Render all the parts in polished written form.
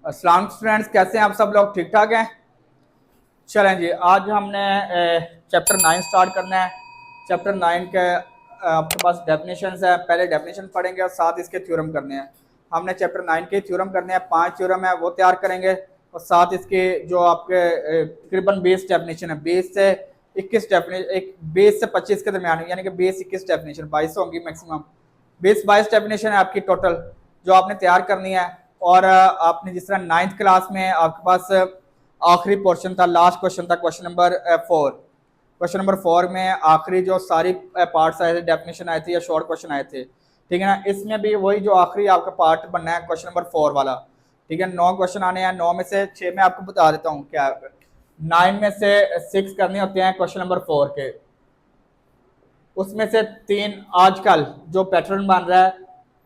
अस्सलाम स्टूडेंट्स, कैसे हैं आप सब लोग? ठीक ठाक हैं? चलें जी, आज हमने चैप्टर 9 स्टार्ट करना है। चैप्टर 9 के आपके पास डेफिनेशंस है। पहले डेफिनेशन पढ़ेंगे और साथ इसके थ्योरम करने हैं। हमने चैप्टर 9 के थ्योरम करने हैं, 5 थ्योरम है वो तैयार करेंगे और साथ इसके जो आपके तकरीबन 20 डेफिनेशन है, 20 से 21 डेफिनेशन, एक 20 से 25 के दरमियान, यानी कि 20-21 डेफिनेशन, 22 होंगी मैक्सिमम। 20-22 डेफिनेशन है आपकी टोटल जो आपने तैयार करनी है। और आपने जिस तरह 9th क्लास में आपके पास आखिरी पोर्शन था, लास्ट क्वेश्चन था, क्वेश्चन नंबर 4। क्वेश्चन नंबर 4 में आखिरी जो सारी पार्ट्स आए थे, डेफिनेशन आए थे या शॉर्ट क्वेश्चन आए थे, ठीक है ना। इसमें भी वही जो आखिरी आपका पार्ट बनना है क्वेश्चन नंबर 4 वाला, ठीक है। 9 क्वेश्चन आने हैं, 9 में से 6 में आपको बता देता हूँ क्या। 9 में से 6 करने होते हैं क्वेश्चन नंबर 4 के। उसमें से 3 आजकल जो पैटर्न बन रहा है,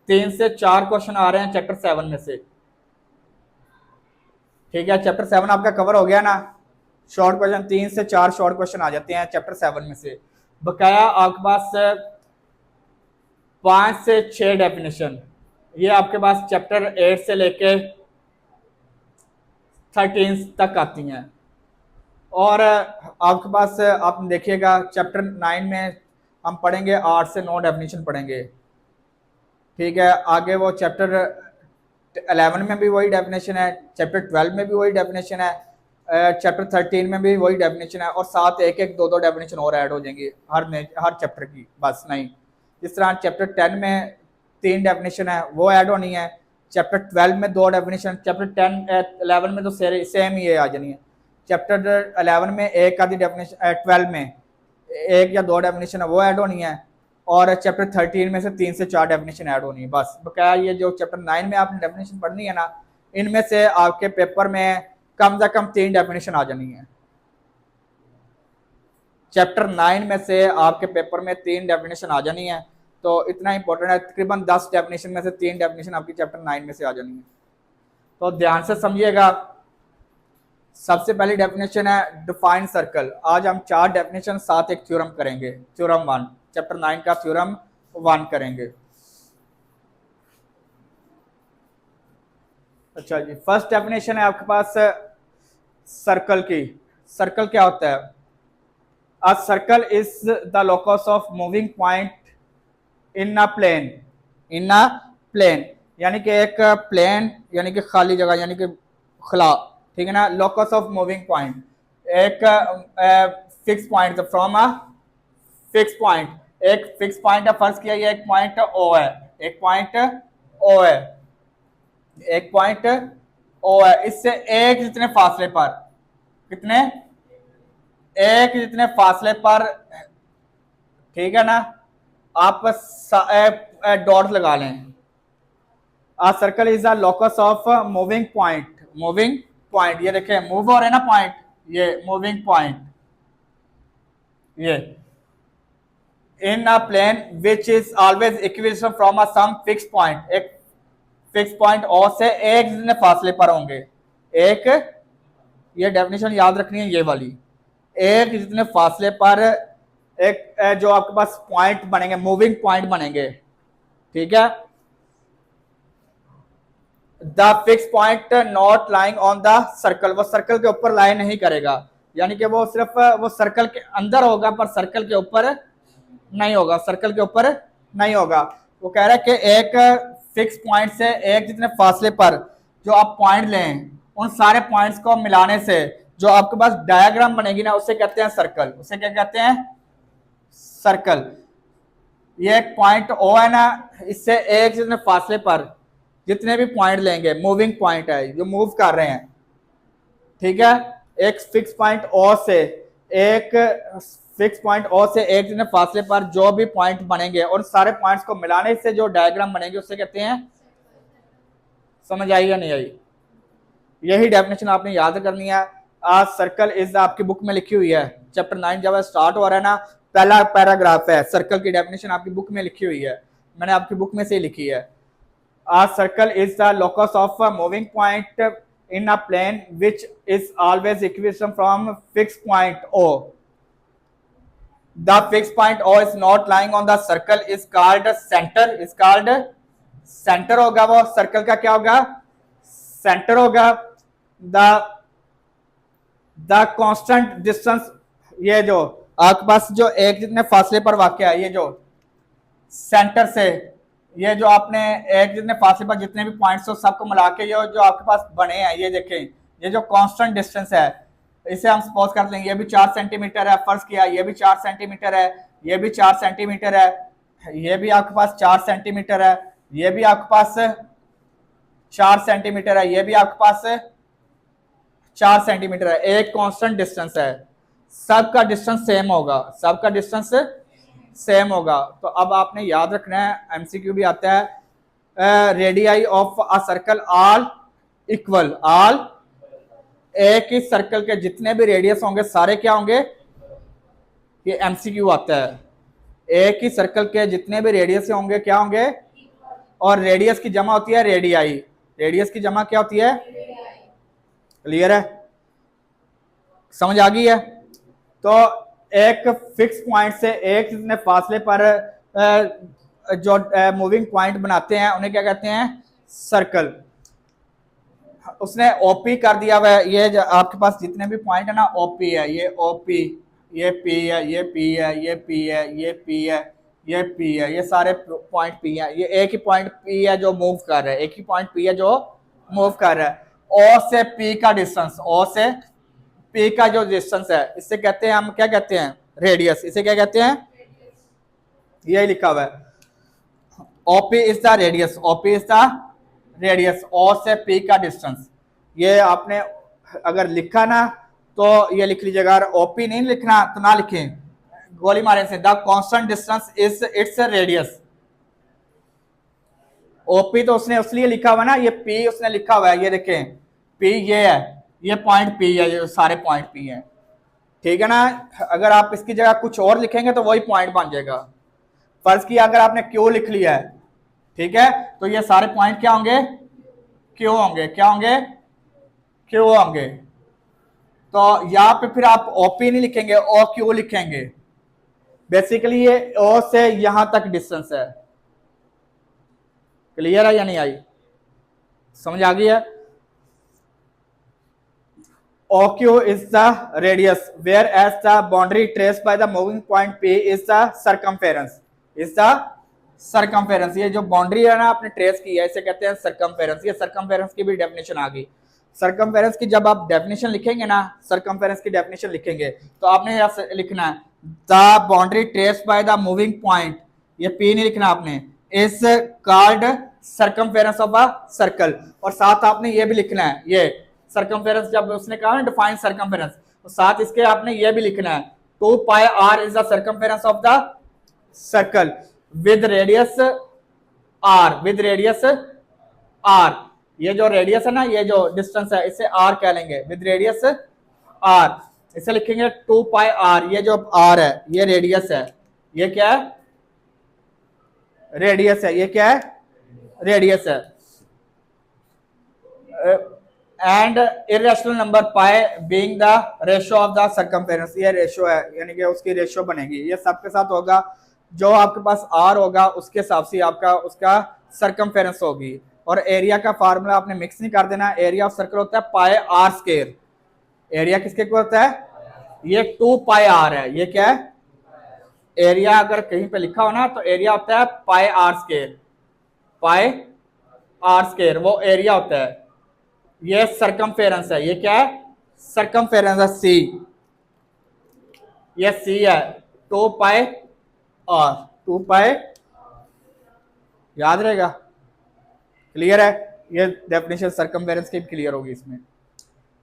3 से 4 क्वेश्चन आ रहे हैं चैप्टर 7 में से, ठीक है। चैप्टर 7 आपका कवर हो गया ना। शॉर्ट क्वेश्चन 3 से 4 शॉर्ट क्वेश्चन आ जाते हैं चैप्टर 7 में से। बकाया आपके पास 5 से 6 डेफिनेशन, ये आपके पास चैप्टर 8 से लेके 13 तक आती हैं। और आपके पास आप देखिएगा चैप्टर 9 में हम पढ़ेंगे 8 से 9 डेफिनेशन पढ़ेंगे, ठीक है। आगे वो चैप्टर 11 में भी वही डेफिनेशन है, चैप्टर 12 में भी वही डेफिनेशन है, चैप्टर 13 में भी वही डेफिनेशन है, और साथ एक एक दो दो डेफिनेशन और ऐड हो जाएंगी हर चैप्टर की, बस नहीं। जिस तरह चैप्टर 10 में 3 डेफिनेशन है वो ऐड होनी है, चैप्टर 12 में 2 डेफिनेशन, चैप्टर 11 में तो सेम ही आ जानी है। चैप्टर 11 में एक आधी डेफिनेशन, 12 में एक या 2 डेफिनेशन है वो ऐड होनी है, और चैप्टर 13 में से 3 से 4 डेफिनेशन ऐड होनी है, बस। बकाया ये जो चैप्टर 9 में आपने डेफिनेशन पढ़नी है ना, इनमें से आपके पेपर में कम से कम 3 डेफिनेशन आ जानी है। चैप्टर 9 में से आपके पेपर में 3 डेफिनेशन आ जानी है, तो इतना इंपॉर्टेंट है। तकरीबन 10 डेफिनेशन में से 3 डेफिनेशन आपकी चैप्टर 9 में से आ जानी है, तो ध्यान से समझिएगा। सबसे पहली डेफिनेशन है डिफाइन सर्कल। आज हम 4 डेफिनेशन साथ एक थ्योरम करेंगे, थ्योरम 1, चैप्टर 9 का थ्योरम 1 करेंगे। अच्छा जी, फर्स्ट डेफिनेशन है आपके पास सर्कल की। सर्कल क्या होता है? A circle is the locus of moving point in a plane, in a plane, यानी कि एक प्लेन, यानी कि खाली जगह, यानी कि खुला, ठीक है ना। लोकस ऑफ मूविंग पॉइंट, एक fix point, from a fix point, एक फिक्स पॉइंट है, फर्ज किया ये एक पॉइंट ओ है, एक पॉइंट ओ है, एक पॉइंट ओ है, इससे एक जितने फासले पर, कितने, एक जितने फासले पर, ठीक है ना। आप डॉट लगा लें। A circle is a locus of moving point, moving point, ये देखें मूव हो रहे हैं ना पॉइंट, ये मूविंग पॉइंट, ये in a plane which is always equidistant from a some fix point, एक फिक्स पॉइंट ओ से एक जितने फासले पर होंगे, एक, ये डेफिनेशन याद रखनी है ये वाली, एक जितने फासले पर एक जो आपके पास पॉइंट बनेंगे, मूविंग पॉइंट बनेंगे, ठीक है। The fix point not lying on the circle, वो सर्कल के ऊपर लाइन नहीं करेगा, यानी कि वो सिर्फ वो सर्कल के अंदर होगा पर सर्कल के ऊपर नहीं होगा, सर्कल के ऊपर नहीं होगा। वो कह रहा है कि एक फिक्स पॉइंट से एक जितने फासले पर जो आप पॉइंट लें, उन सारे पॉइंट्स को मिलाने से जो आपके पास डायग्राम बनेगी ना, उसे कहते हैं सर्कल, उसे क्या कहते हैं? सर्कल। ये एक पॉइंट ओ है ना, इससे एक जितने फासले पर जितने भी पॉइंट लेंगे, मूविंग पॉइंट है जो मूव कर रहे हैं, ठीक है। एक फिक्स पॉइंट ओ से एक फिक्स पॉइंट ओ से एक जितने फासले पर जो भी पॉइंट बनेंगे, और सारे पॉइंट्स को मिलाने से जो डायग्राम बनेंगे उसे कहते हैं, समझ आई या नहीं आई? यही डेफिनेशन आपने याद करनी है। आज सर्कल इज आपकी बुक में लिखी हुई है, चैप्टर 9 जब स्टार्ट हो रहा है ना, पहला पैराग्राफ है, सर्कल की डेफिनेशन आपकी बुक में लिखी हुई है, मैंने आपकी बुक में से लिखी है। A circle is the locus of a moving point in a plane which is always equidistant from fixed point O. The fixed point O is not lying on the circle is called center, is called center होगा, वो circle का क्या होगा? Centre होगा, the constant distance, ये जो आपके पास जो एक जितने फासले पर वाक़या है, ये जो सेंटर से, ये जो आपने एक जितने फासले पर जितने भी पॉइंट्स हो सबको मिला के ये जो आपके पास बने हैं, ये देखें, ये जो कांस्टेंट डिस्टेंस है, इसे हम सपोज कर लेंगे ये भी 4 सेंटीमीटर है, फर्ज किया ये भी 4 सेंटीमीटर है, ये भी 4 सेंटीमीटर है, ये भी आपके पास 4 सेंटीमीटर है, ये भी आपके पास 4 सेंटीमीटर है, ये भी आपके पास 4 सेंटीमीटर है। एक कांस्टेंट डिस्टेंस है, सबका डिस्टेंस सेम होगा, सबका डिस्टेंस सेम होगा। तो अब आपने याद रखना है, एमसीक्यू भी आता है, radii of a circle all equal, all, एक ही सर्कल के जितने भी रेडियस होंगे सारे क्या होंगे, ये एमसीक्यू आता है, एक ही सर्कल के जितने भी रेडियस होंगे क्या होंगे, और रेडियस की जमा होती है रेडियाई, रेडियस की जमा क्या होती है, क्लियर है, समझ आ गई है। तो एक फिक्स पॉइंट से एक जितने फासले पर जो मूविंग पॉइंट बनाते हैं उन्हें क्या कहते हैं, सर्कल। उसने ओपी कर दिया हुआ है, ये आपके पास जितने भी पॉइंट है ना, ओपी है, ये ओपी, ये पी है, ये पी है, ये पी है, ये पी है, ये पी है, ये सारे पॉइंट पी है। ये एक ही पॉइंट पी है जो मूव कर रहा है, एक ही पॉइंट पी है जो मूव कर रहा है। ओ से पी का डिस्टेंस, ओ से पी का जो डिस्टेंस है इससे कहते हैं हम, क्या कहते हैं, रेडियस। इसे क्या कहते हैं, यही लिखा हुआ है, OP is the radius, OP is the radius, O से पी का डिस्टेंस। ये आपने अगर लिखा ना तो ये लिख लीजिएगा, अगर ओपी नहीं लिखना तो ना लिखें, गोली मारे से, the constant distance is its radius. OP तो उसने इसलिए लिखा हुआ ना, ये पी उसने लिखा हुआ है, ये देखें पी ये है, ये पॉइंट पी है, ये सारे पॉइंट पी हैं, ठीक है ना। अगर आप इसकी जगह कुछ और लिखेंगे तो वही पॉइंट बन जाएगा। फर्ज किया अगर आपने क्यू लिख लिया है, ठीक है, तो ये सारे पॉइंट क्या होंगे, क्यू होंगे, क्या होंगे, क्यू होंगे। तो यहां पे फिर आप ओपी नहीं लिखेंगे, ओ क्यू लिखेंगे। बेसिकली ये ओ से यहां तक डिस्टेंस है, क्लियर है या नहीं आई, समझ आ गई है। OQ is the radius, whereas the boundary traced by the moving point P is the circumference. Is the circumference. ये जो बाउंड्री है ना आपने ट्रेस की है, इसे कहते हैं सर्कमफेरेंस। ये सर्कमफेरेंस की भी डेफिनेशन आ गई। सर्कमफेरेंस की जब आप डेफिनेशन लिखेंगे ना, सर्कमफेरेंस की डेफिनेशन लिखेंगे तो आपने यह लिखना है, the boundary traced by the moving point, ये P नहीं लिखना आपने, is called circumference of a circle. और साथ आपने ये भी लिखना है, ये सर्कमफेरेंस जब उसने कहा ना डिफाइन सर्कमफेरेंस, तो साथ इसके आपने ये भी लिखना है, 2 पाई r is the circumference of the circle with radius r, with radius r। ये जो रेडियस है ना, ये जो डिस्टेंस है इसे r कह लेंगे, विद रेडियस r। इसे लिखेंगे 2 पाई r, ये जो r है ये रेडियस है, ये क्या है, रेडियस है, ये क्या है, रेडियस है। And irrational number pi being the ratio of the circumference, ये रेशियो है, यानी कि उसकी रेशियो बनेगी। ये सबके साथ होगा, जो आपके पास आर होगा उसके हिसाब से आपका उसका सर्कमफेरेंस होगी। और एरिया का फार्मूला आपने मिक्स नहीं कर देना, एरिया ऑफ सर्कल होता है पाई आर स्क्वायर। एरिया किसके को होता है, ये 2 पाई आर है, ये क्या है, एरिया अगर कहीं पे लिखा हो ना तो एरिया होता है pi R square, pi R square वो एरिया होता है। ये सर्कमफेरेंस है, ये क्या है, सर्कमफेरेंस है सी, ये सी है 2 पाई आर, 2 पाई, याद रहेगा, क्लियर है। ये डेफिनेशन सर्कमफेरेंस की क्लियर होगी इसमें।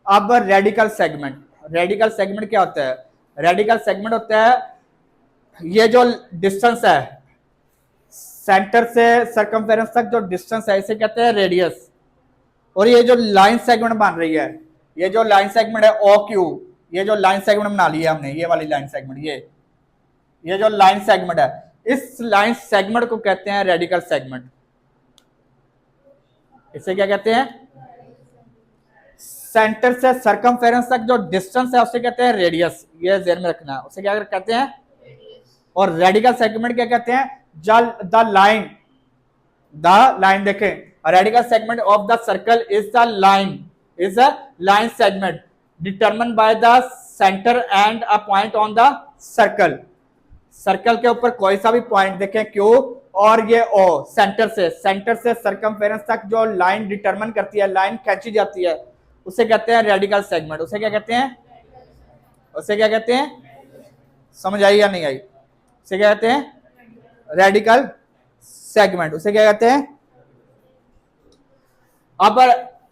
अब रेडिकल सेगमेंट, रेडिकल सेगमेंट क्या होता है, रेडिकल सेगमेंट होता है ये जो डिस्टेंस है सेंटर से सर्कमफेरेंस तक जो डिस्टेंस है इसे कहते हैं रेडियस। और ये जो लाइन सेगमेंट बन रही है, ये जो लाइन सेगमेंट है ओ क्यू, ये जो लाइन सेगमेंट बना लिया हमने, ये वाली लाइन सेगमेंट, ये जो लाइन सेगमेंट है, इस लाइन सेगमेंट को कहते हैं रेडिकल सेगमेंट। इसे क्या कहते हैं, सेंटर से सर्कमफेरेंस तक जो डिस्टेंस है उसे कहते हैं रेडियस, ये ध्यान में रखना है, उसे क्या कहते हैं। और रेडिकल सेगमेंट क्या कहते हैं, द लाइन देखें, radical segment of the circle is a line segment determine by the centre and a point on the circle. Circle के ऊपर कोई सा भी पॉइंट देखें Q और ये O, सेंटर से सर्कमफेरेंस तक जो लाइन डिटरमिन करती है, लाइन खींची जाती है, उसे कहते हैं रेडिकल सेगमेंट। उसे क्या कहते हैं? उसे क्या कहते हैं? समझ आई या नहीं आई? उसे क्या कहते हैं? Radical segment. उसे क्या कहते हैं? अब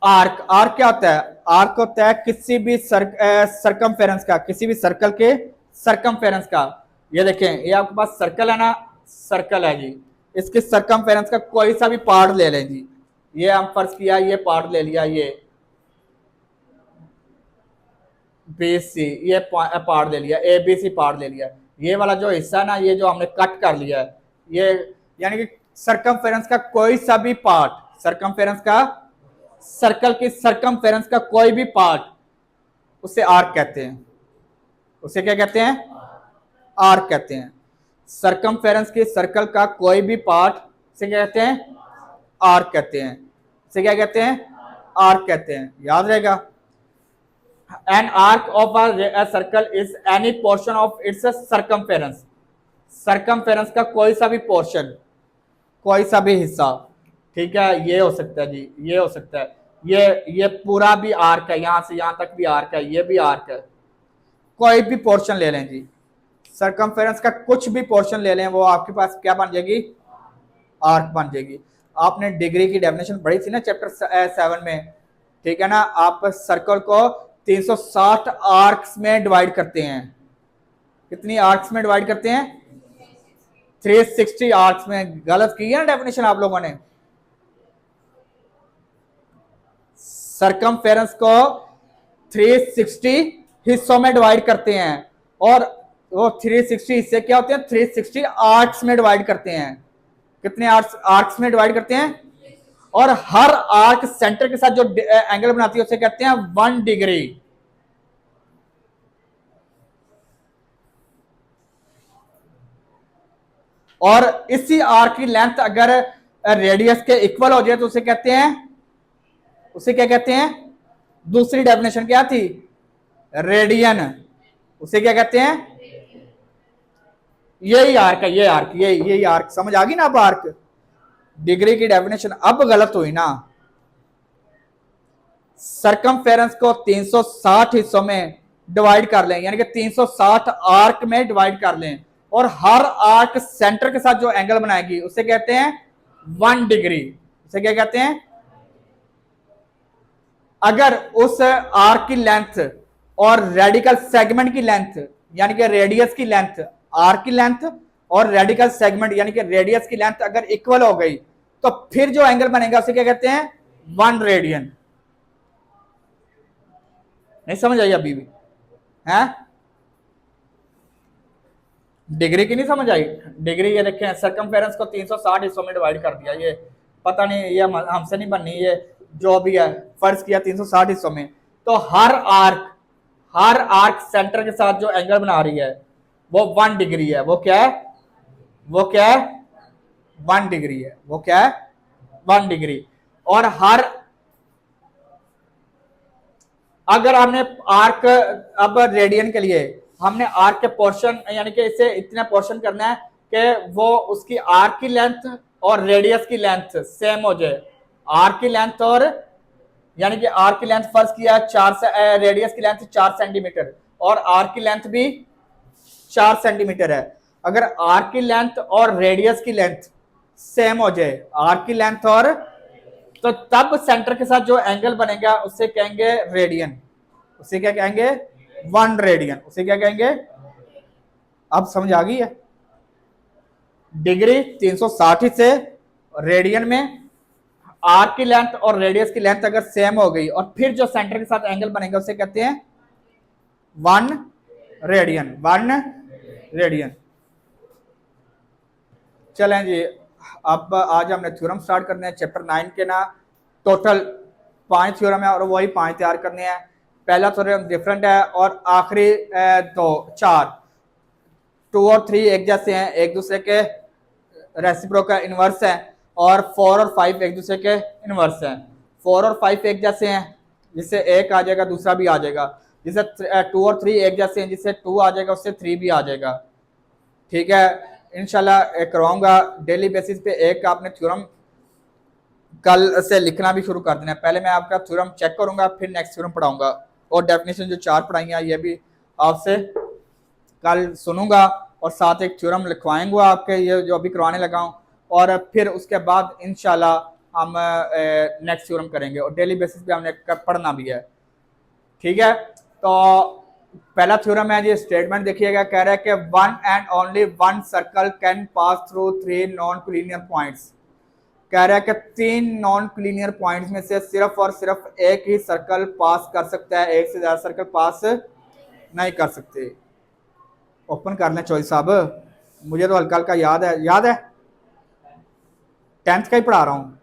आर्क क्या होता है? आर्क होता है किसी भी सर्कमफेरेंस का, किसी भी सर्कल के सर्कमफेरेंस का। ये देखें, ये आपके पास सर्कल है ना, सर्कल है जी, इसके सर्कमफेरेंस का कोई सा भी पार्ट ले लें जी। ये हम फर्ज किया, ये पार्ट ले लिया, ये BC, ये पार्ट ले लिया, ABC पार्ट ले लिया। ये वाला जो हिस्सा ना, ये जो हमने कट कर लिया है, ये यानी कि सर्कमफेरेंस का कोई सा भी पार्ट, सर्कमफेरेंस का, सर्कल की सर्कमफेरेंस का कोई भी पार्ट, उसे आर्क कहते हैं। उसे क्या कहते हैं? आर्क कहते हैं। सर्कमफेरेंस की सर्कल का कोई भी पार्ट से क्या कहते हैं? आर्क कहते हैं। इसे क्या कहते हैं? आर्क कहते हैं। याद रहेगा। An arc of a circle is any portion of its circumference. Circumference का कोई सा भी पोर्शन, कोई सा भी हिस्सा, ठीक है, ये हो सकता है जी, ये हो सकता है, ये पूरा भी आर्क है, यहां से यहां तक भी आर्क है, ये भी आर्क है। कोई भी पोर्शन ले लें जी, सर्कमफेरेंस का कुछ भी पोर्शन ले लें, वो आपके पास क्या बन जाएगी? आर्क बन जाएगी। आपने डिग्री की डेफिनेशन पढ़ी थी ना चैप्टर 7 में, ठीक है ना। आप सर्कल को 360 आर्क्स में डिवाइड करते हैं। कितनी आर्क्स में डिवाइड करते हैं? 360 आर्क्स में। गलत की है ना डेफिनेशन आप लोगों ने। सर्कमफेरेंस को 360 हिस्सों में डिवाइड करते हैं, और वो 360 हिस्से क्या होते हैं? 360 आर्क्स में डिवाइड करते हैं। कितने आर्क्स में डिवाइड करते हैं? और हर आर्क सेंटर के साथ जो एंगल बनाती है उसे कहते हैं 1 डिग्री। और इसी आर्क की लेंथ अगर रेडियस के इक्वल हो जाए तो उसे कहते हैं, उसे क्या कहते हैं? दूसरी डेफिनेशन क्या थी? रेडियन। उसे क्या कहते हैं? यही आर्क है, ये आर्क, यही आर्क। समझ आ गई ना अब आर्क? डिग्री की डेफिनेशन अब गलत हुई ना। सर्कमफेरेंस को 360 हिस्सों में डिवाइड कर लें, यानी कि 360 आर्क में डिवाइड कर लें, और हर आर्क सेंटर के साथ जो एंगल बनाएगी उसे कहते हैं 1 डिग्री। उसे क्या कहते हैं? अगर उस आर्क की लेंथ और रेडिकल सेगमेंट की लेंथ, यानी कि रेडियस की लेंथ, आर्क की लेंथ और रेडिकल सेगमेंट यानी कि रेडियस की लेंथ अगर इक्वल हो गई, तो फिर जो एंगल बनेगा उसे क्या कहते हैं? 1 रेडियन। नहीं समझ आई अभी भी? है डिग्री की नहीं समझ आई? डिग्री ये देखें, सर्कमफेरेंस को 360 हिस्सों में डिवाइड कर दिया। ये पता नहीं, ये हमसे नहीं बननी, ये जो भी है फर्ज किया 360 हिस्सों में, तो हर आर्क सेंटर के साथ जो एंगल बना रही है वो 1 डिग्री है। वो क्या है? वो क्या है? 1 डिग्री है। वो क्या है? 1 डिग्री। और हर, अगर हमने आर्क, अब रेडियन के लिए हमने आर्क के पोर्शन, यानी कि इसे इतना पोर्शन करना है कि वो उसकी आर्क की लेंथ और रेडियस की लेंथ सेम हो जाए। आर्क की लेंथ और, यानी कि आर्क की लेंथ फर्ज किया 4 से, रेडियस की लेंथ 4 सेंटीमीटर और आर्क की लेंथ भी 4 सेंटीमीटर है। अगर आर्क की लेंथ और रेडियस की लेंथ सेम हो जाए, आर्क की लेंथ और, तो तब सेंटर के साथ जो एंगल बनेगा उसे कहेंगे रेडियन। उसे क्या कहेंगे? 1 रेडियन। उसे क्या कहेंगे? अब समझ आ गई है? डिग्री 360 से रेडियन में आर्क की लेंथ और रेडियस की लेंथ अगर सेम हो गई और फिर जो सेंटर के साथ एंगल बनेगा उसे कहते हैं 1 रेडियन। 1 रेडियन। चलें जी, अब आज हमने थ्योरम स्टार्ट करने हैं। चैप्टर 9 के ना टोटल 5 थ्योरम है और वही 5 तैयार करने हैं। पहला थ्योरम डिफरेंट है और आखिरी 4 2 और 3 एक जैसे हैं, एक दूसरे के रेसिप्रोकल इनवर्स हैं। और 4 और 5 एक दूसरे के इनवर्स हैं। 4 और 5 एक जैसे हैं, जिससे एक आ जाएगा दूसरा भी आ जाएगा। जिससे 2 और 3 एक जैसे हैं, जिससे 2 आ जाएगा उससे 3 भी आ जाएगा। ठीक है, इंशाल्लाह करवाऊंगा डेली बेसिस पे। एक आपने थ्योरम कल से लिखना भी शुरू कर देना है। पहले मैं आपका थ्योरम चेक करूंगा, फिर नेक्स्ट थ्योरम पढ़ाऊंगा, और डेफिनेशन जो 4 पढ़ाई हैं ये भी आपसे कल सुनूंगा, और साथ एक थ्योरम लिखवाएंगे आपके, ये जो अभी करवाने लगा हूँ। और फिर उसके बाद इंशाल्लाह हम नेक्स्ट थ्योरम करेंगे, और डेली बेसिस पे हमने पढ़ना भी है। ठीक है, तो पहला थ्योरम है जी, स्टेटमेंट देखिएगा, कह रहा है कि one and only one circle can pass through 3 non collinear points. कह रहा है कि 3 नॉन कोलिनियर पॉइंट्स में से सिर्फ और सिर्फ एक ही सर्कल पास कर सकता है, एक से ज्यादा सर्कल पास नहीं कर सकते। ओपन कर लें चौधरी साहब, मुझे तो हल्का हल्का याद है 10th का ही पढ़ा रहा हूँ,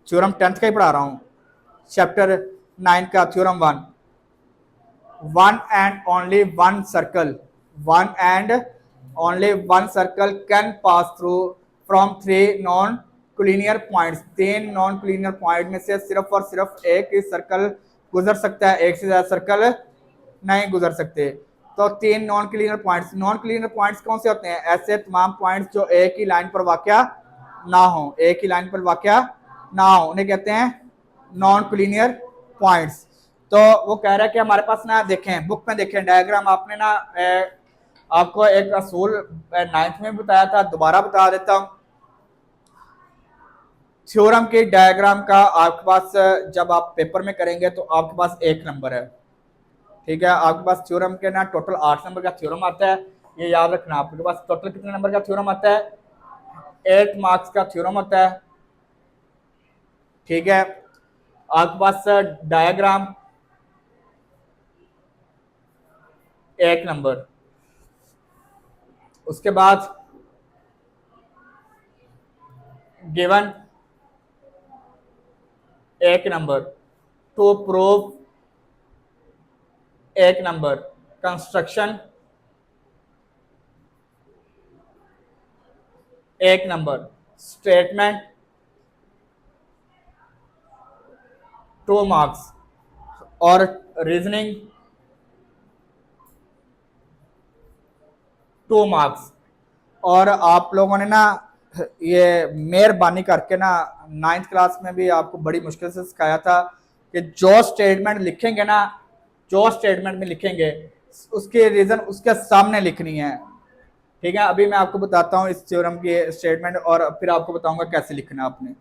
थ्योरम 10th का ही पढ़ा रहा हूँ, चैप्टर 9 का theorem 1। One and only one circle, one and only one circle can pass through from 3 non collinear points. 3 non collinear point में से सिर्फ और सिर्फ एक ही सर्कल गुजर सकता है, एक से ज्यादा सर्कल नहीं गुजर सकते। तो 3 non collinear points, non collinear points कौन से होते हैं? ऐसे तमाम पॉइंट्स जो एक ही लाइन पर वाक़या ना हो, एक ही लाइन पर वाक़या ना हो, उन्हें कहते हैं नॉन कोलिनियर पॉइंट्स। तो वो कह रहा है कि हमारे पास ना, देखें बुक में देखें डायग्राम, आपने ना आपको एक असूल 9th में बताया था, दोबारा बता देता हूँ। थ्योरम के डायग्राम का आपके पास जब आप पेपर में करेंगे तो आपके पास 1 नंबर है। ठीक है, आपके पास थ्योरम के ना टोटल 8 नंबर का थ्योरम आता है, ये याद रखना। आपके पास टोटल कितने नंबर का थ्योरम आता है? 8 मार्क्स का थ्योरम आता है। ठीक है, आपके पास डायग्राम 1 नंबर, उसके बाद given 1 number, to prove 1 number, construction 1 number, statement 2 marks, और रीजनिंग 2 मार्क्स। और आप लोगों ने ना ये मेहरबानी करके ना 9th क्लास में भी आपको बड़ी मुश्किल से सिखाया था कि जो स्टेटमेंट लिखेंगे ना, जो स्टेटमेंट में लिखेंगे उसके रीजन उसके सामने लिखनी है। ठीक है, अभी मैं आपको बताता हूँ इस थ्योरम की स्टेटमेंट, और फिर आपको बताऊंगा कैसे लिखना है आपने।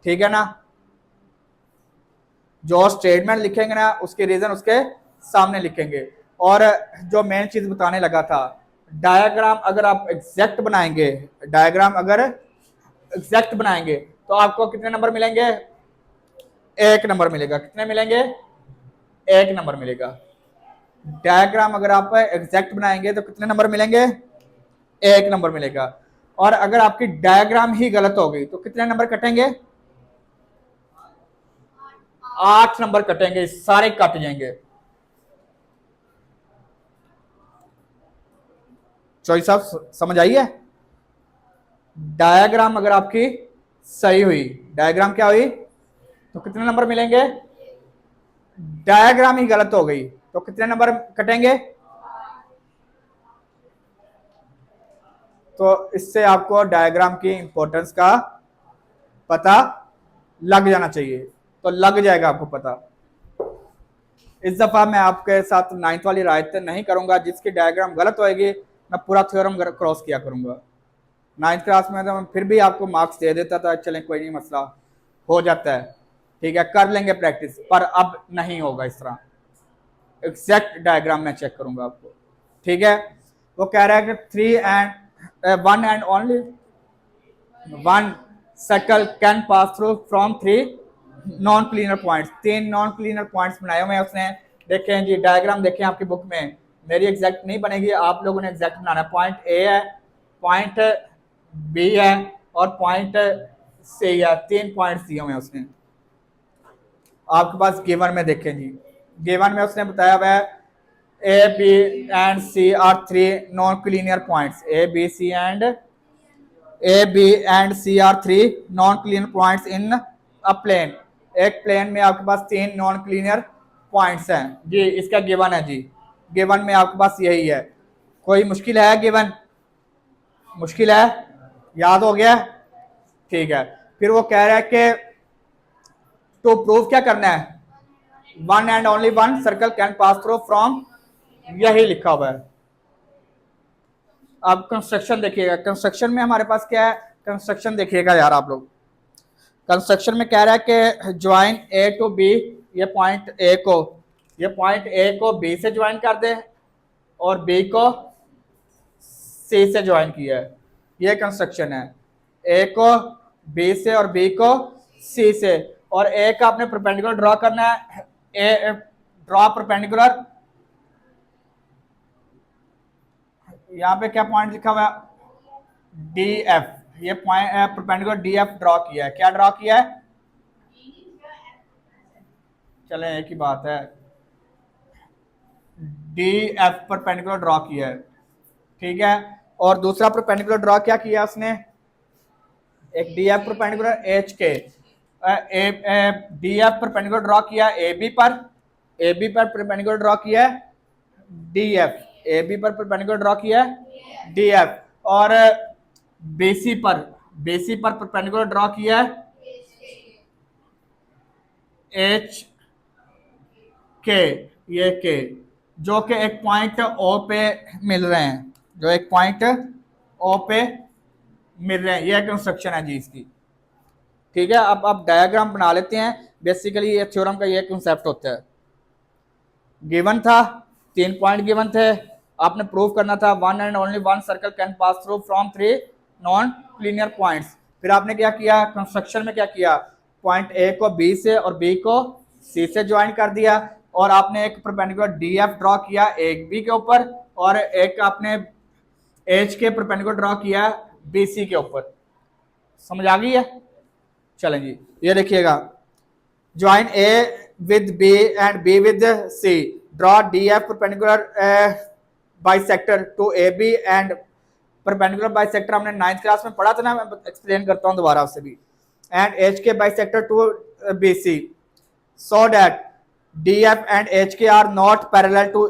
ठीक है ना, जो स्टेटमेंट लिखेंगे ना उसके रीजन उसके सामने लिखेंगे। और जो मेन चीज बताने लगा था, डायग्राम अगर आप एग्जैक्ट बनाएंगे, डायग्राम अगर एग्जैक्ट बनाएंगे तो आपको कितने नंबर मिलेंगे? 1 नंबर मिलेगा। कितने मिलेंगे? 1 नंबर मिलेगा। डायग्राम अगर आप एग्जैक्ट बनाएंगे तो कितने नंबर मिलेंगे? 1 नंबर मिलेगा। और अगर आपकी डायग्राम ही गलत हो गई तो कितने नंबर कटेंगे? 8 नंबर कटेंगे, सारे कट जाएंगे। चौधरी साहब समझ आई है? डायग्राम अगर आपकी सही हुई, डायग्राम क्या हुई तो कितने नंबर मिलेंगे? डायग्राम ही गलत हो गई तो कितने नंबर कटेंगे? तो इससे आपको डायग्राम की इंपॉर्टेंस का पता लग जाना चाहिए, तो लग जाएगा आपको पता। इस दफा मैं आपके साथ 9th वाली रायत नहीं करूंगा, जिसकी डायग्राम गलत होएगी मैं पूरा थ्योरम क्रॉस किया करूंगा। 9th क्लास में तो मैं फिर भी आपको मार्क्स दे देता था, चलें कोई नहीं, मसला हो जाता है। ठीक है, कर लेंगे प्रैक्टिस, पर अब नहीं होगा इस तरह। एग्जैक्ट डायग्राम मैं चेक करूंगा आपको। ठीक है, वो कह रहा है कि 1 and only 1 circle can pass through from 3 non cleaner points. 3 non cleaner points बनाए हुए हैं उसने। देखें जी डायग्राम देखें आपकी बुक में, मेरी एग्जैक्ट नहीं बनेगी, आप लोगों ने एग्जैक्ट बनाना है। पॉइंट ए है, पॉइंट बी है, और पॉइंट सी है। 3 पॉइंट्स दिए हुए हैं उसने आपके पास गिवन में। देखें जी गिवन में उसने बताया हुआ है A B and C are 3 non collinear points. A B C and A B and C are three non clear points in a plane. एक प्लेन में आपके पास तीन नॉन क्लियर पॉइंट्स हैं जी, इसका गिवन है जी। गिवन में आपके पास यही है। कोई मुश्किल है? गिवन मुश्किल है? याद हो गया? ठीक है। फिर वो कह रहा है कि तो प्रूफ क्या करना है? One and only one circle can pass through from, यही लिखा हुआ है। अब कंस्ट्रक्शन देखिएगा। कंस्ट्रक्शन में हमारे पास क्या है? कंस्ट्रक्शन देखिएगा यार आप लोग। कंस्ट्रक्शन में कह रहा है कि ज्वाइन ए टू बी, ये पॉइंट ए को बी से ज्वाइन कर दे और बी को सी से ज्वाइन किया है। ये कंस्ट्रक्शन है। ए को बी से और बी को सी से, और ए का आपने परपेंडिकुलर ड्रॉ करना है। ए ड्रॉ परपेंडिकुलर, यहाँ पे क्या पॉइंट लिखा हुआ है? D F. ये point perpendicular D F draw किया है। क्या ड्रॉ किया है? चले एक ही बात है, डी एफ परपेंडिकुलर ड्रॉ किया है, ठीक है। और दूसरा परपेंडिकुलर ड्रॉ क्या किया उसने? एक डी एफ परपेंडिकुलर एच के, डी एफ परपेंडिकुलर ड्रॉ किया ए बी पर, ए बी पर परपेंडिकुलर ड्रॉ किया है डी एफ, ए बी पर परपेंडिकुलर ड्रॉ किया है डी एफ, और बेसी पर परपेंडिकुलर ड्रॉ किया है एच के, ये के, जो कि एक पॉइंट ओ पे मिल रहे हैं, जो एक पॉइंट ओ पे मिल रहे हैं। ये कंस्ट्रक्शन है जी इसकी, ठीक है। अब आप डायग्राम बना लेते हैं। बेसिकली ये थ्योरम का ये कंसेप्ट होता है। गिवन था, 3 पॉइंट गिवन थे, आपने प्रूव करना था one and only one circle can pass through from 3 non linear points. फिर आपने क्या किया? कंस्ट्रक्शन में क्या किया? पॉइंट ए को बी से और बी को सी से ज्वाइन कर दिया, और आपने एक परपेंडिकुलर डी एफ ड्रॉ किया एक बी के ऊपर, और एक आपने एच के परपेंडिकुलर ड्रॉ किया बी सी के ऊपर। समझ आ गई है? चलें जी, ये देखिएगा, join A with B and B with C, draw D F perpendicular bisector to A B and perpendicular bisector हमने 9th क्लास में पढ़ा था ना, मैं एक्सप्लेन करता हूं दोबारा उससे भी, and H K bisector to B C, so that D F and H K are not parallel to,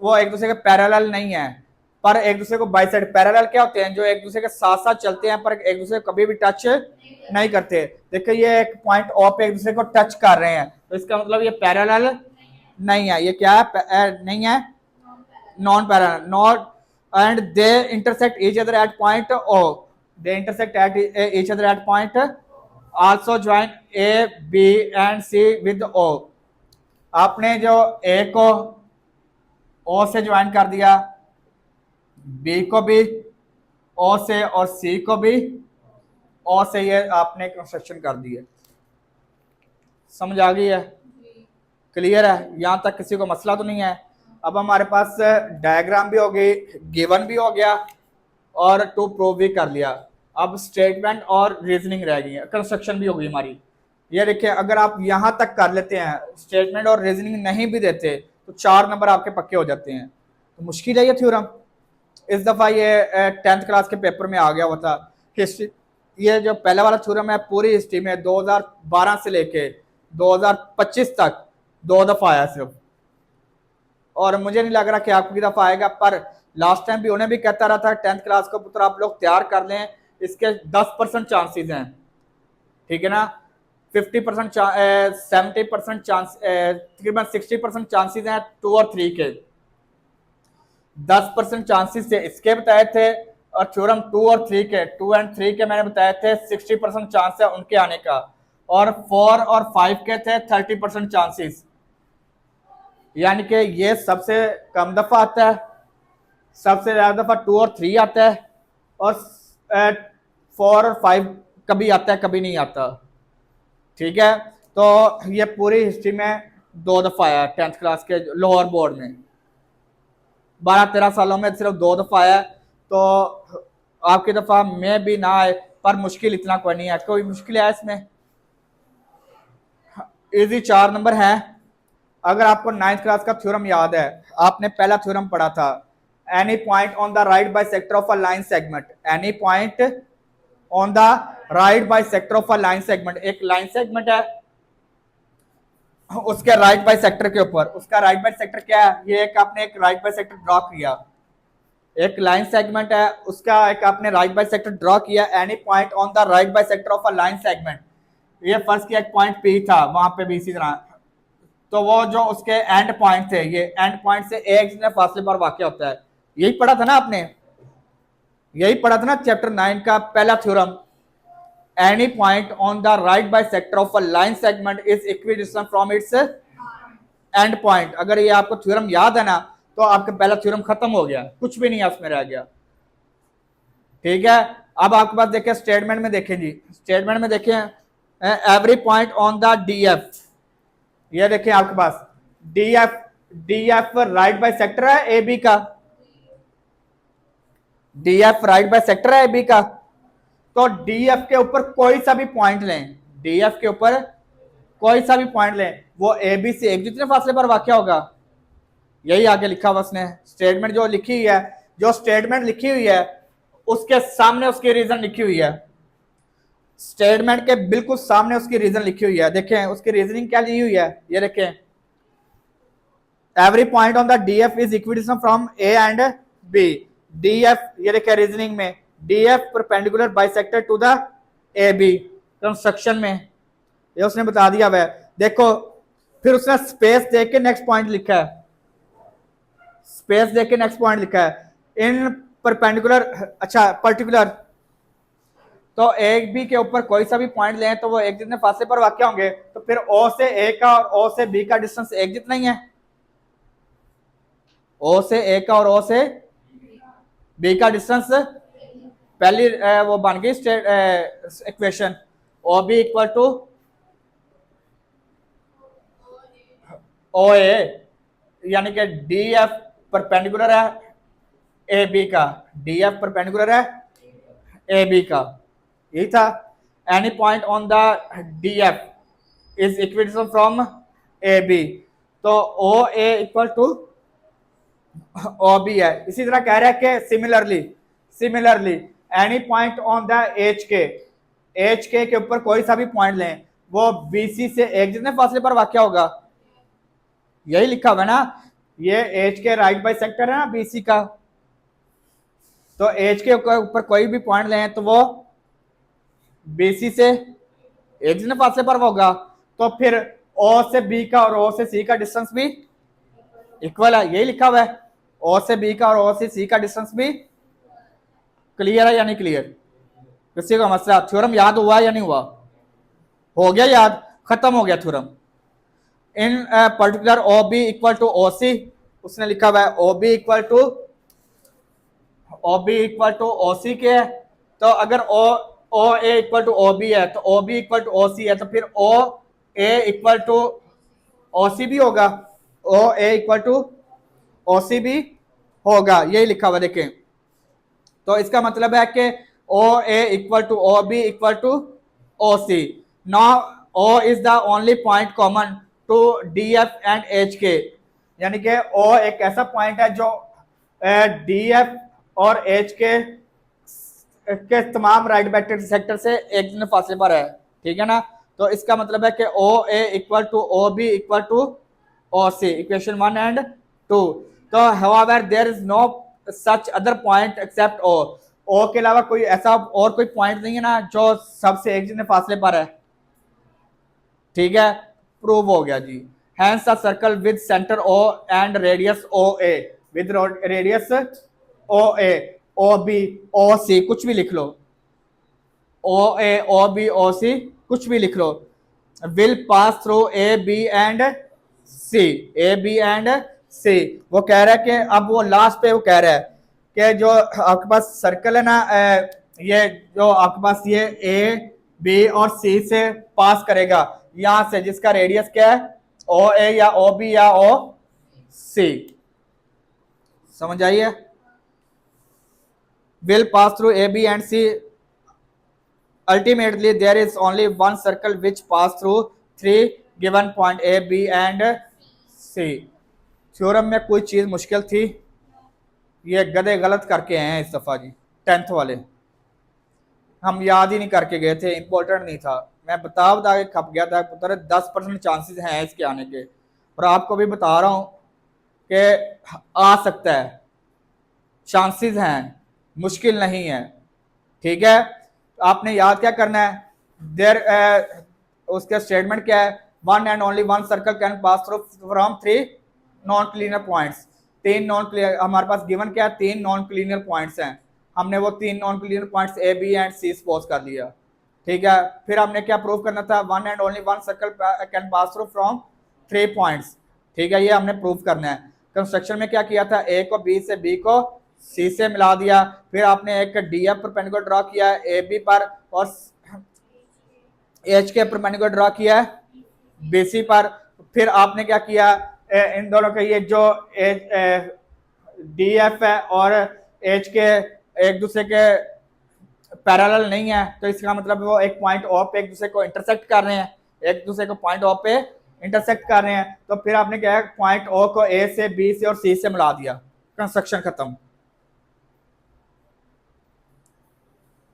वो एक दूसरे के पैरेलल नहीं है पर एक दूसरे को बाइसेक्ट। पैरेलल क्या होते हैं? जो एक दूसरे के साथ साथ चलते हैं पर एक दूसरे को कभी भी टच नहीं करते। देखिए ये एक पॉइंट ओ पे एक दूसरे को टच कर रहे हैं, तो इसका मतलब ये पैरेलल नहीं है। ये क्या है? नहीं है, non parallel, not, and they intersect each other at point O, they intersect at each other at point, also join A B and C with O. आपने जो ए को ओ से ज्वाइन कर दिया, बी को भी ओ से और सी को भी ओ से, ये आपने कंस्ट्रक्शन कर दी है। समझ आ गई है? क्लियर है? यहां तक किसी को मसला तो नहीं है? अब हमारे पास डायग्राम भी हो गई, गिवन भी हो गया, और टू प्रूव भी कर लिया। अब स्टेटमेंट और रीजनिंग रह गई है, कंस्ट्रक्शन भी हो गई हमारी। ये देखिए, अगर आप यहां तक कर लेते हैं, स्टेटमेंट और रीजनिंग नहीं भी देते, तो 4 नंबर आपके पक्के हो जाते हैं। तो मुश्किल है ये थ्योरम। इस दफा ये 10th क्लास के पेपर में आ गया हुआ था हिस्ट्री। ये जो पहला वाला थ्योरम है पूरी हिस्ट्री में 2012 से लेके 2025 तक 2 दफा आया सिर्फ, और मुझे नहीं लग रहा कि आपकी दफा आएगा। पर लास्ट टाइम भी उन्हें भी कहता रहा था 10th क्लास का पुत्र आप लोग तैयार कर लें, इसके 10% चांसेस हैं, ठीक है ना। 50% 70% चांस, तकरीबन 60% चांसेस हैं 2 और 3 के, 10% चांसेस से इसके बताए थे, और थ्योरम 2 और 3 के, 2 एंड 3 के मैंने बताए थे 60% चांस है उनके आने का, और 4 और 5 के थे 30% चांसेस। यानी कि ये सबसे कम दफा आता है, सबसे ज्यादा दफा 2 और 3 आता है, और 4 और 5 कभी आता है कभी नहीं आता, ठीक है। तो ये पूरी हिस्ट्री में 2 दफा आया 10th क्लास के लाहौर बोर्ड में, 12-13 सालों में सिर्फ 2 दफा आया। तो आपकी दफा में भी ना आए, पर मुश्किल इतना कोई नहीं है। कोई मुश्किल है इसमें? इजी 4 नंबर है। अगर आपको 9th क्लास का थ्योरम याद है, आपने पहला थ्योरम पढ़ा था, any point on the right bisector of a line segment, any point on the right by sector of a line segment, एक लाइन सेगमेंट है उसके राइट बाई सेक्टर के ऊपर, उसका राइट बाई सेक्टर क्या है, ये एक आपने एक राइट बाई सेक्टर ड्रॉ किया, एक लाइन सेगमेंट है उसका एक आपने राइट बाई सेक्टर ड्रॉ किया, any point on the right by sector of a line segment, ये फर्स्ट किया एक पॉइंट पी था वहां पे भी इसी तरह, तो वो जो उसके एंड पॉइंट थे, ये एंड पॉइंट से एक जितने फासले पर वाक़ होता है, यही पढ़ा था ना आपने, यही पढ़ा था ना चैप्टर 9 का पहला theorem, any point on the right by sector of a line segment is equidistant from its and point. अगर ये आपको थ्योरम याद है ना तो आपका पहला थ्योरम खत्म हो गया, कुछ भी नहीं है उसमें रह गया। ठीक है, अब आपके पास देखें स्टेटमेंट में, देखें जी स्टेटमेंट में देखें every point on the D F, ये देखें आपके पास D F right bisector है ए बी का, D F right bisector है ए बी का, तो डी एफ के ऊपर कोई सा भी पॉइंट लें, डी एफ के ऊपर कोई सा भी पॉइंट लें, वो ए बी से एक जितने फासले पर वाक़ होगा, यही आगे लिखा हुआ उसने स्टेटमेंट जो लिखी हुई है, जो स्टेटमेंट लिखी हुई है उसके सामने उसकी रीजन लिखी हुई है, स्टेटमेंट के बिल्कुल सामने उसकी रीजन लिखी हुई है। देखें उसकी रीजनिंग क्या ली हुई है, ये देखें every point on the D F is equidistant from A and B, D F ये देखें रीजनिंग में D F perpendicular bisector to the A B, construction में ये उसने बता दिया हुआ है। देखो फिर उसने स्पेस दे के नेक्स्ट पॉइंट लिखा है, स्पेस दे के नेक्स्ट पॉइंट लिखा है इन परपेंडिकुलर, अच्छा पर्टिकुलर, तो एक बी के ऊपर कोई सा भी पॉइंट लें तो वो एक जितने फासले पर वाक़ होंगे, तो फिर ओ से ए का और ओ से बी का डिस्टेंस एक जितना ही है, ओ से ए का और ओ से बी का डिस्टेंस पहली वो बन गई equation, O B equal to O A, यानी कि डी एफ परपेंडिकुलर है ए बी का, डी एफ परपेंडिकुलर है ए बी का, यही था। Any point on the D F is equidistant from A B, तो O A equal to O B है। इसी तरह कह रहा है कि similarly any point on the H K ऊपर कोई सा भी पॉइंट लें, वो बी सी से एक जितने फासले पर वाक़ होगा, यही लिखा हुआ है ना, ये एच के राइट बाई सेक्टर है ना बी सी का, तो एच के ऊपर कोई भी पॉइंट लें तो वो बीसी से एक जितने फासले पर होगा, तो फिर ओ से बी का और ओ से सी का डिस्टेंस भी इक्वल है, यही लिखा हुआ है, ओ से बी का और ओ से सी का डिस्टेंस भी क्लियर है या नहीं क्लियर, किसी का मसला, थ्योरम याद हुआ या नहीं हुआ, हो गया याद, खत्म हो गया theorem. In particular O B equal to O C, उसने लिखा हुआ है O B equal to O C के है, तो अगर O A equal to O B है तो O B equal to O C है, तो फिर ओ ए इक्वल टू ओ सी भी होगा, ओ ए इक्वल टू ओ सी भी होगा, यही लिखा हुआ देखें। तो इसका मतलब है कि O A equal to O B equal to O C, now O is the only point common to D F and H K, यानी कि ओ एक ऐसा पॉइंट है जो डी एफ और एच के तमाम राइट बाई सेक्टर से एक जितने फासले पर है, ठीक है ना। तो इसका मतलब है कि O A equal to O B equal to O C, equation 1 and 2। तो however there is no such other point except o के अलावा कोई ऐसा और कोई पॉइंट नहीं है ना जो सबसे एक जितने फासले पर है, ठीक है, प्रूव हो गया जी। Hence a circle with center O and radius OA, with radius OA, OB, OC कुछ भी लिख लो, OA, OB, OC कुछ भी लिख लो, will pass through A, B and C, A, B and C। वो कह रहा है कि अब वो लास्ट पे वो कह रहा है कि जो आपके पास सर्कल है ना, ये जो आपके पास ये A, B और C से पास करेगा यहां से, जिसका रेडियस क्या है ओ ए या ओ बी या ओ सी, समझ आइए, will pass through A, B and C, ultimately there is only one circle which pass through three given point A, B and C। Theorem में कोई चीज मुश्किल थी, ये गधे गलत करके हैं इस दफा जी 10th वाले, हम याद ही नहीं करके गए थे, इंपॉर्टेंट नहीं था, मैं बता के खप गया था पुत्र। 10% चांसेस हैं इसके आने के, और आपको भी बता रहा हूं कि आ सकता है, चांसेस हैं, मुश्किल नहीं है। ठीक है, आपने याद क्या करना है, देर उसका स्टेटमेंट क्या है, one and only one circle can pass through from three non cleaner points. तीन नॉन क्लियर हमारे पास गिवन क्या है, तीन नॉन क्लीनर पॉइंट्स हैं, हमने वो तीन non cleaner points A B and C suppose कर दिया। ठीक है, फिर हमने क्या प्रूव करना था, one and only one circle can pass through from three points. ठीक है, ये हमने प्रूव करना है। कंस्ट्रक्शन में क्या किया था, ए को बी से, बी को सी से मिला दिया, फिर आपने एक डी एफ परपेंडिकुलर ड्रॉ किया है ए बी पर, और एच के परपेंडिकुलर ड्रॉ किया है बी सी पर। फिर आपने क्या किया, इन दोनों का ये जो डी एफ है और एच के एक दूसरे के पैरेलल नहीं है, तो इसका मतलब वो एक पॉइंट ओ पे एक दूसरे को इंटरसेक्ट कर रहे हैं, एक दूसरे को पॉइंट ओ पे इंटरसेक्ट कर रहे हैं। तो फिर आपने क्या है, पॉइंट ओ को ए से, बी से और सी से मिला दिया, कंस्ट्रक्शन खत्म।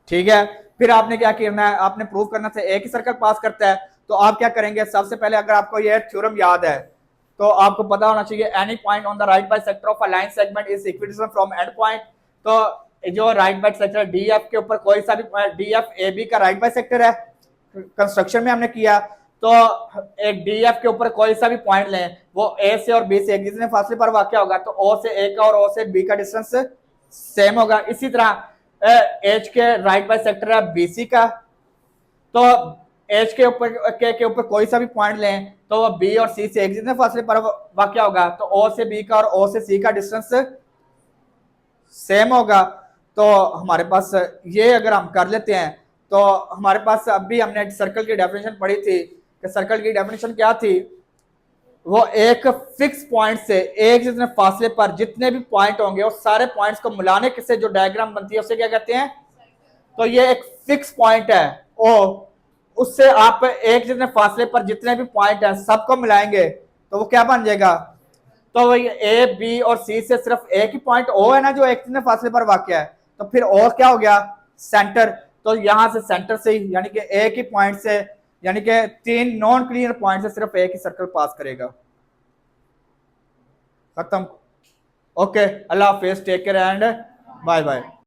ठीक है, फिर आपने क्या करना है, आपने प्रूव करना था एक ही सर्कल पास करता है। तो आप क्या करेंगे, सबसे पहले अगर आपको यह थ्योरम याद है तो आपको पता होना चाहिए, any point on the right by sector of a line segment is equidistant from and point. तो जो right by sector D F के ऊपर कोई सा भी डी एफ ए बी का राइट बाय सेक्टर है, कंस्ट्रक्शन में हमने किया, तो एक डी एफ के ऊपर कोई सा भी पॉइंट लें, वो ए से और बी से एक दूसरे फासले पर वाक़या होगा, तो ओ से ए का और ओ से बी का डिस्टेंस सेम होगा। इसी तरह एच के राइट बाय सेक्टर है बीसी का, तो एच के ऊपर कोई सा भी पॉइंट लें तो वो बी और सी से एक जितने फासले पर वाक़या होगा, तो ओ से बी का और ओ से सी का डिस्टेंस सेम होगा। तो हमारे पास ये अगर हम कर लेते हैं तो हमारे पास, अभी हमने सर्कल की डेफिनेशन पढ़ी थी कि सर्कल की डेफिनेशन क्या थी, वो एक फिक्स पॉइंट से एक जितने फासले पर जितने भी पॉइंट होंगे उस सारे पॉइंट्स को मिलाने से जो डायग्राम बनती है उसे क्या कहते हैं। तो ये एक फिक्स पॉइंट है ओ, उससे आप एक जितने फासले पर जितने भी पॉइंट हैं सबको मिलाएंगे तो वो क्या बन जाएगा, तो ए बी और सी से सिर्फ एक ही पॉइंट ओ है ना जो एक जितने फासले पर वाक़या है, तो फिर ओ क्या हो गया, सेंटर। तो यहां से सेंटर से ही, यानी कि एक ही पॉइंट से, यानी कि तीन नॉन क्लियर पॉइंट से सिर्फ एक ही सर्कल पास करेगा, खत्म। ओके, अल्लाह हाफिज, take care and bye bye.